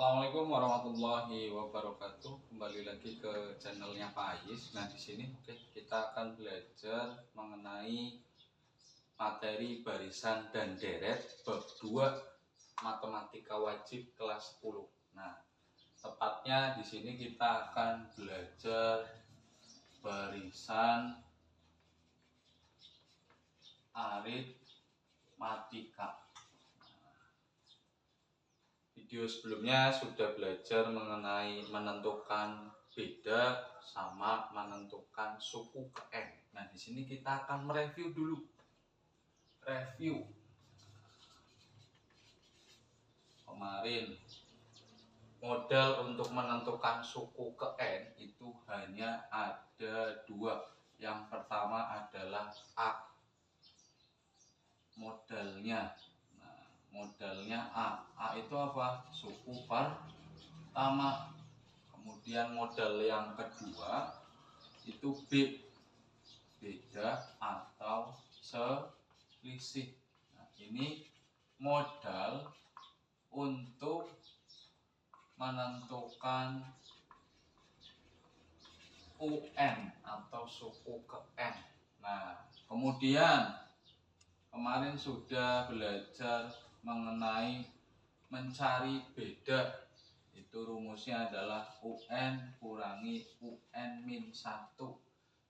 Assalamualaikum warahmatullahi wabarakatuh. Kembali lagi ke channelnya Pak Ais. Nah, di sini kita akan belajar mengenai materi barisan dan deret bab 2 matematika wajib kelas 10. Nah, tepatnya di sini kita akan belajar barisan aritmatika. Video sebelumnya sudah belajar mengenai menentukan beda sama menentukan suku ke N. Nah, di sini kita akan mereview dulu. Review. Kemarin modal untuk menentukan suku ke N itu hanya ada dua. Yang pertama adalah A. Modalnya A itu apa? Suku pertama. Kemudian modal yang kedua itu B, beda atau selisih. Nah, ini modal untuk menentukan UN atau suku ke N. Nah, kemudian kemarin sudah belajar mengenai mencari beda. Itu rumusnya adalah UN kurangi UN min 1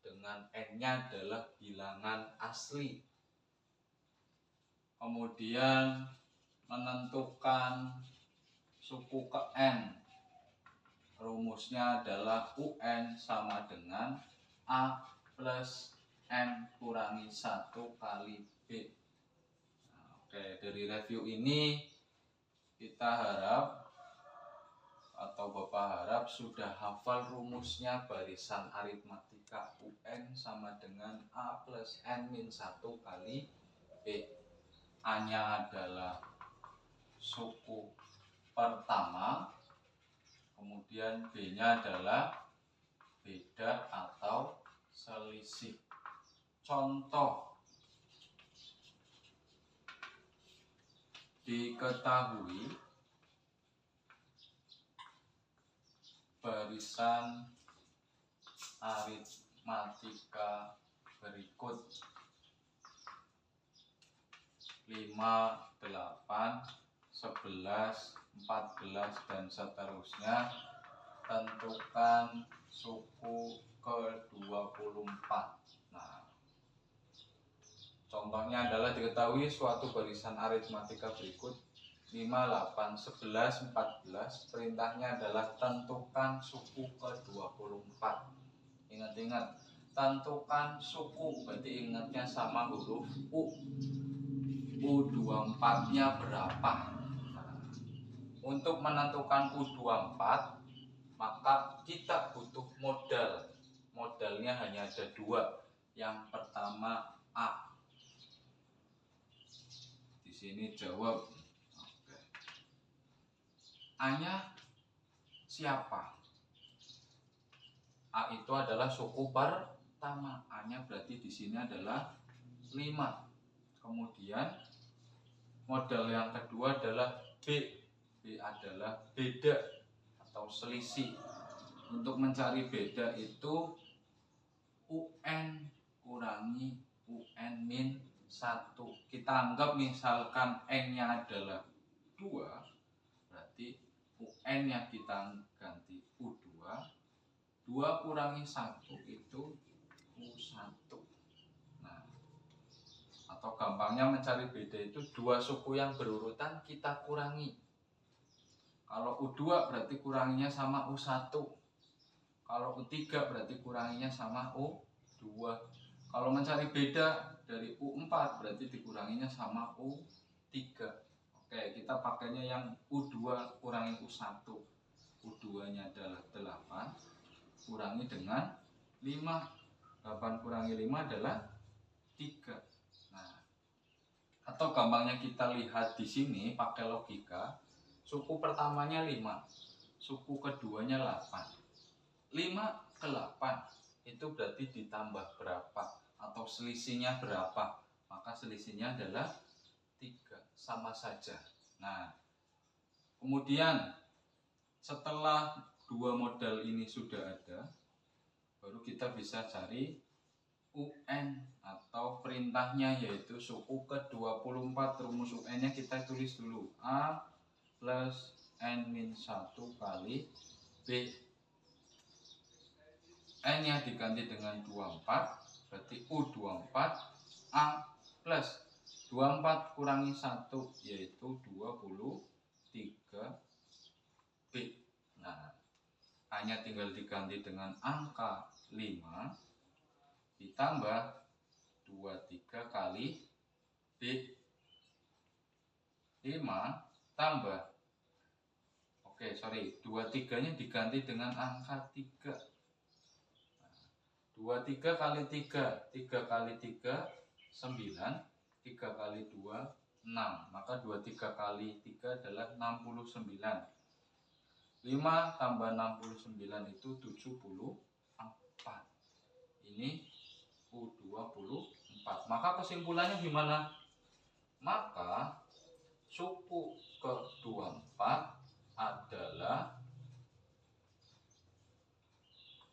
dengan N-nya adalah bilangan asli. Kemudian menentukan suku ke N, rumusnya adalah UN sama dengan A plus N kurangi 1 kali B. Nah, oke, dari review ini kita harap atau Bapak harap sudah hafal rumusnya barisan aritmatika UN sama dengan A plus N min 1 kali B. A-nya adalah suku pertama, kemudian B-nya adalah beda atau selisih. Contoh, diketahui barisan aritmatika berikut 5, 8, 11, 14 dan seterusnya. Tentukan suku ke-24. Nah, contohnya adalah diketahui suatu barisan aritmatika berikut 5, 8, 11, 14. Perintahnya adalah tentukan suku ke-24. Ingat-ingat, tentukan suku berarti ingatnya sama huruf U. U24-nya berapa? Untuk menentukan U24, maka kita butuh modal. Modalnya hanya ada dua. Yang pertama A. Di sini jawab. Oke. A-nya siapa? A itu adalah suku pertama. A-nya berarti di sini adalah 5. Kemudian modal yang kedua adalah B. B adalah beda atau selisih. Untuk mencari beda itu UN kurangi UN min 1. Kita anggap misalkan N-nya adalah 2, berarti UN-nya kita ganti U2. 2 kurangi 1 itu U1. Nah, atau gampangnya mencari beda itu dua suku yang berurutan kita kurangi. Kalau U2 berarti kuranginya sama U1. Kalau U3 berarti kuranginya sama U2. Kalau mencari beda dari U4 berarti dikuranginya sama U3. Oke, kita pakainya yang U2 kurangi U1. U2-nya adalah 8 kurangi dengan 5. 8 kurangi 5 adalah 3. Nah, atau gampangnya kita lihat di sini pakai logika. Suku pertamanya 5, suku keduanya 8. 5 ke 8 itu berarti ditambah berapa? Atau selisihnya berapa? Maka selisihnya adalah 3, sama saja. Nah, kemudian setelah dua modal ini sudah ada, baru kita bisa cari UN atau perintahnya, yaitu suku ke-24. Rumus UN-nya kita tulis dulu. A plus N-1 kali B. N-nya diganti dengan 24, berarti U24. A plus 24 kurangi 1, yaitu 23 B. Nah, hanya tinggal diganti dengan angka 5 ditambah 23 kali B. 5 tambah 23 nya diganti dengan angka 3. 23 kali 3, 3 kali 3 9, 3 kali 2 6, maka 23 kali 3 adalah 69. 5 tambah 69 itu 74. Ini U24. Maka kesimpulannya gimana? Maka suku ke-24 adalah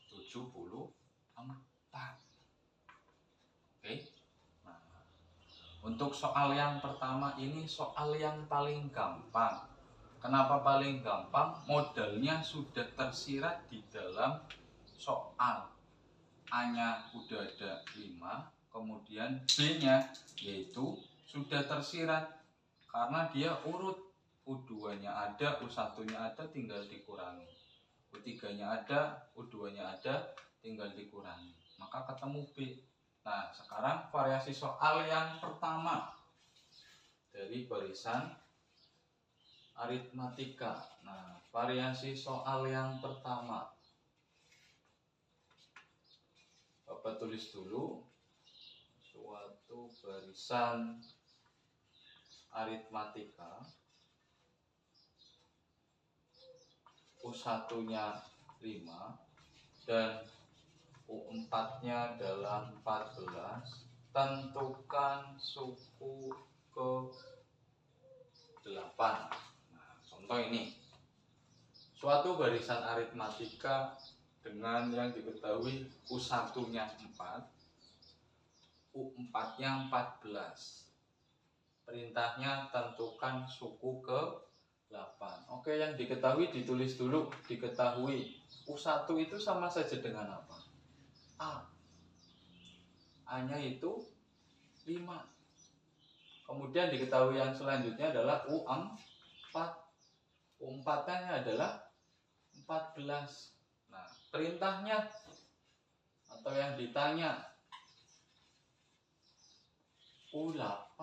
74. Oke. Nah, untuk soal yang pertama ini soal yang paling gampang. Kenapa paling gampang? Modalnya sudah tersirat di dalam soal. A-nya udah ada 5, kemudian B-nya yaitu sudah tersirat karena dia urut. U2-nya ada, U1-nya ada, tinggal dikurangi. U3-nya ada, U2-nya ada, tinggal dikurangi. Maka ketemu B. Nah, sekarang variasi soal yang pertama dari barisan aritmatika. Nah, variasi soal yang pertama, Bapak tulis dulu suatu barisan aritmatika. U1-nya 5 dan U4-nya adalah 14. Tentukan suku ke-8. Nah, contoh ini. Suatu barisan aritmatika dengan yang diketahui U1-nya 4, U4-nya 14. Perintahnya tentukan suku ke-8. Oke, yang diketahui ditulis dulu. Diketahui U1 itu sama saja dengan apa? A. A-nya itu 5. Kemudian diketahui yang selanjutnya adalah U4. U4-nya adalah 14. Nah, perintahnya atau yang ditanya U8.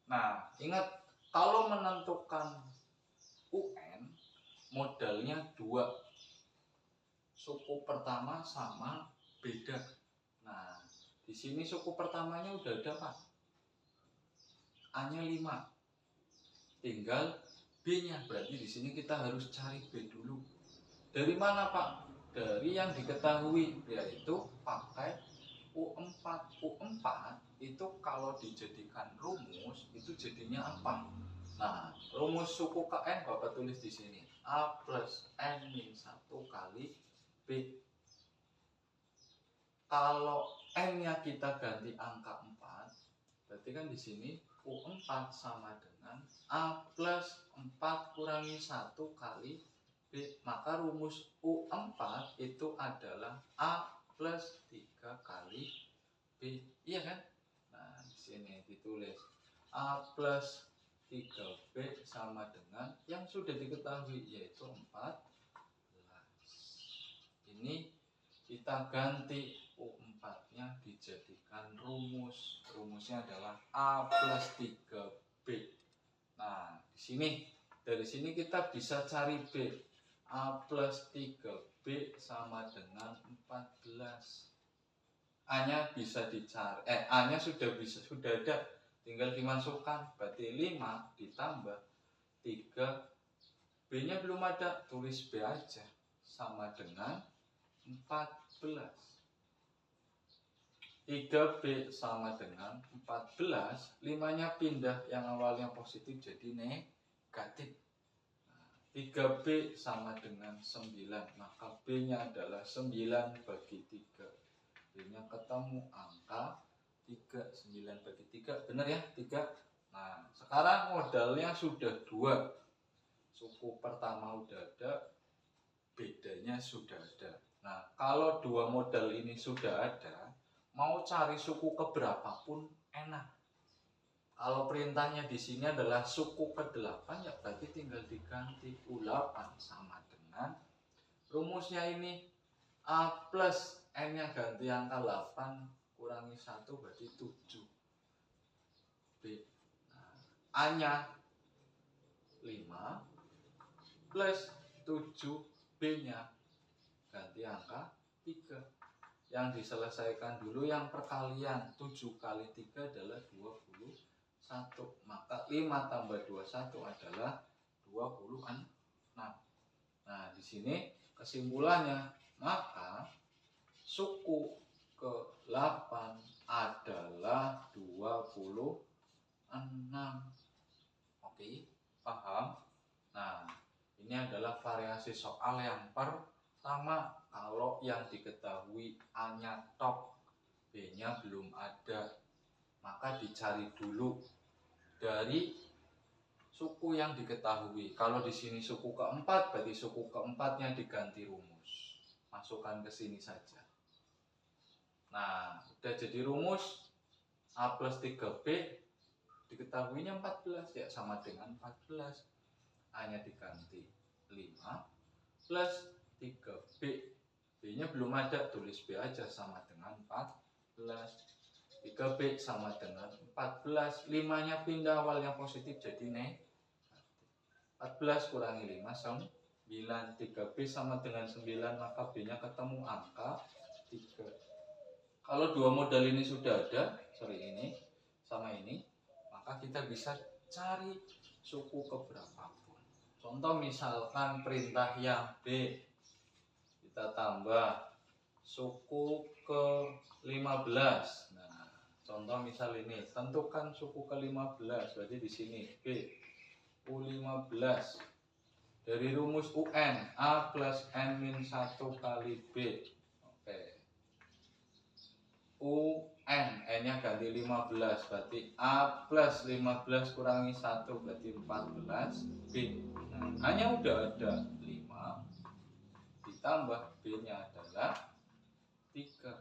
Nah, ingat kalau menentukan UN modalnya 2. Suku pertama sama beda. Nah, di sini suku pertamanya udah ada, Pak. A-nya 5. Tinggal B-nya. Berarti di sini kita harus cari B dulu. Dari mana, Pak? Dari yang diketahui, yaitu pakai U4. U4 itu kalau dijadikan rumus itu jadinya apa? Nah, rumus suku ke N Bapak tulis di sini. A plus N-1 kali B. Kalau N-nya kita ganti angka 4, berarti kan di sini U4 sama dengan A plus 4 kurangi 1 kali B. Maka rumus U4 itu adalah A plus 3 kali B. Iya kan? Nah, di sini ditulis A plus 3B sama dengan yang sudah diketahui yaitu 14. Ini kita ganti U4-nya dijadikan rumus. Rumusnya adalah A plus 3B. Nah, di sini dari sini kita bisa cari B. A plus 3B sama dengan 14. A-nya bisa dicari. A-nya sudah ada, tinggal dimasukkan. Berarti 5 ditambah 3. B-nya belum ada, tulis B aja. Sama dengan 14. 3B sama dengan 14. 5-nya pindah, yang awalnya positif jadi negatif. Nah, 3B sama dengan 9, maka B-nya adalah 9 bagi 3. B-nya ketemu angka 3, 9 bagi 3, benar ya? 3. Nah, sekarang modalnya sudah 2. Suku pertama udah ada, bedanya sudah ada. Nah, kalau 2 modal ini sudah ada, mau cari suku keberapapun enak. Kalau perintahnya di sini adalah suku ke-8, ya berarti tinggal diganti U8 sama dengan rumusnya ini A plus N-nya ganti angka 8 kurangi 1 berarti 7. B. Nah, A-nya 5 plus 7, B-nya ganti angka 3. Yang diselesaikan dulu yang perkalian. 7 kali 3 adalah 21. Maka 5 tambah 21 adalah 26. Nah, di sini kesimpulannya, maka suku ke-8 adalah 26. Oke, paham? Nah, ini adalah variasi soal yang pertama. Kalau yang diketahui A-nya tok, B-nya belum ada, maka dicari dulu dari suku yang diketahui. Kalau di sini suku keempat, berarti suku keempatnya diganti rumus. Masukkan ke sini saja. Nah, udah jadi rumus A plus 3B, diketahuinya 14, ya sama dengan 14. A-nya diganti 5 plus 3B. B-nya belum ada, tulis B aja sama dengan 14. 3B sama dengan 14. 5-nya pindah, awalnya positif jadi negatif. 14 kurangi 5 9. 3B sama dengan 9, maka B-nya ketemu angka 3. Kalau 2 modal ini sudah ada, ini sama ini, maka kita bisa cari suku keberapapun. Contoh misalkan perintah yang B, kita tambah suku ke-15. Nah, contoh misal ini, tentukan suku ke-15, berarti di sini B U15 dari rumus UN A plus N min 1 kali B. Oke, UN N-nya ganti 15, berarti A plus 15 kurangi 1 berarti 14 B. Nah, A-nya udah ada 5 ditambah B-nya adalah 3.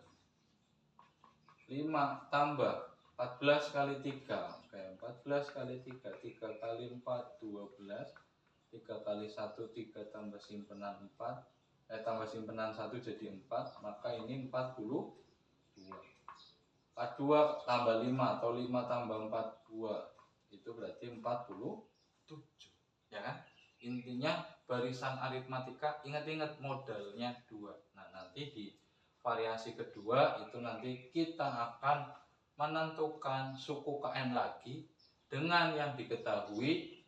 5 tambah 14 kali 3. Oke, 14 kali 3. 3 kali 4, 12. 3 kali 1, 3 tambah simpenan 4. Tambah simpenan 1 jadi 4. Maka ini 42. 42 tambah 5 atau 5 tambah 42. Itu berarti 47. Ya kan? Intinya barisan aritmatika, ingat-ingat modalnya 2. Nah, nanti di variasi kedua itu nanti kita akan menentukan suku KN lagi dengan yang diketahui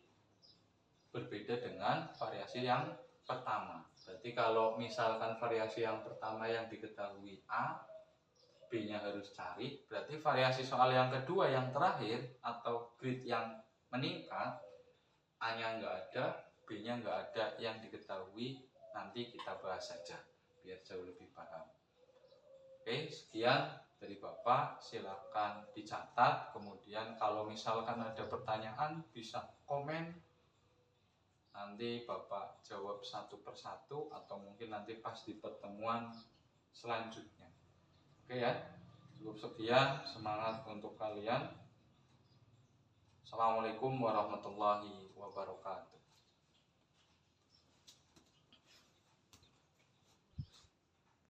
berbeda dengan variasi yang pertama. Berarti kalau misalkan variasi yang pertama yang diketahui A, B-nya harus cari, berarti variasi soal yang kedua yang terakhir atau grid yang meningkat, A-nya nggak ada, B-nya nggak ada yang diketahui, nanti kita bahas saja biar jauh lebih paham. Oke, sekian dari Bapak, silakan dicatat. Kemudian kalau misalkan ada pertanyaan bisa komen. Nanti Bapak jawab satu persatu atau mungkin nanti pas di pertemuan selanjutnya. Oke ya, cukup sekian, semangat untuk kalian. Assalamualaikum warahmatullahi wabarakatuh.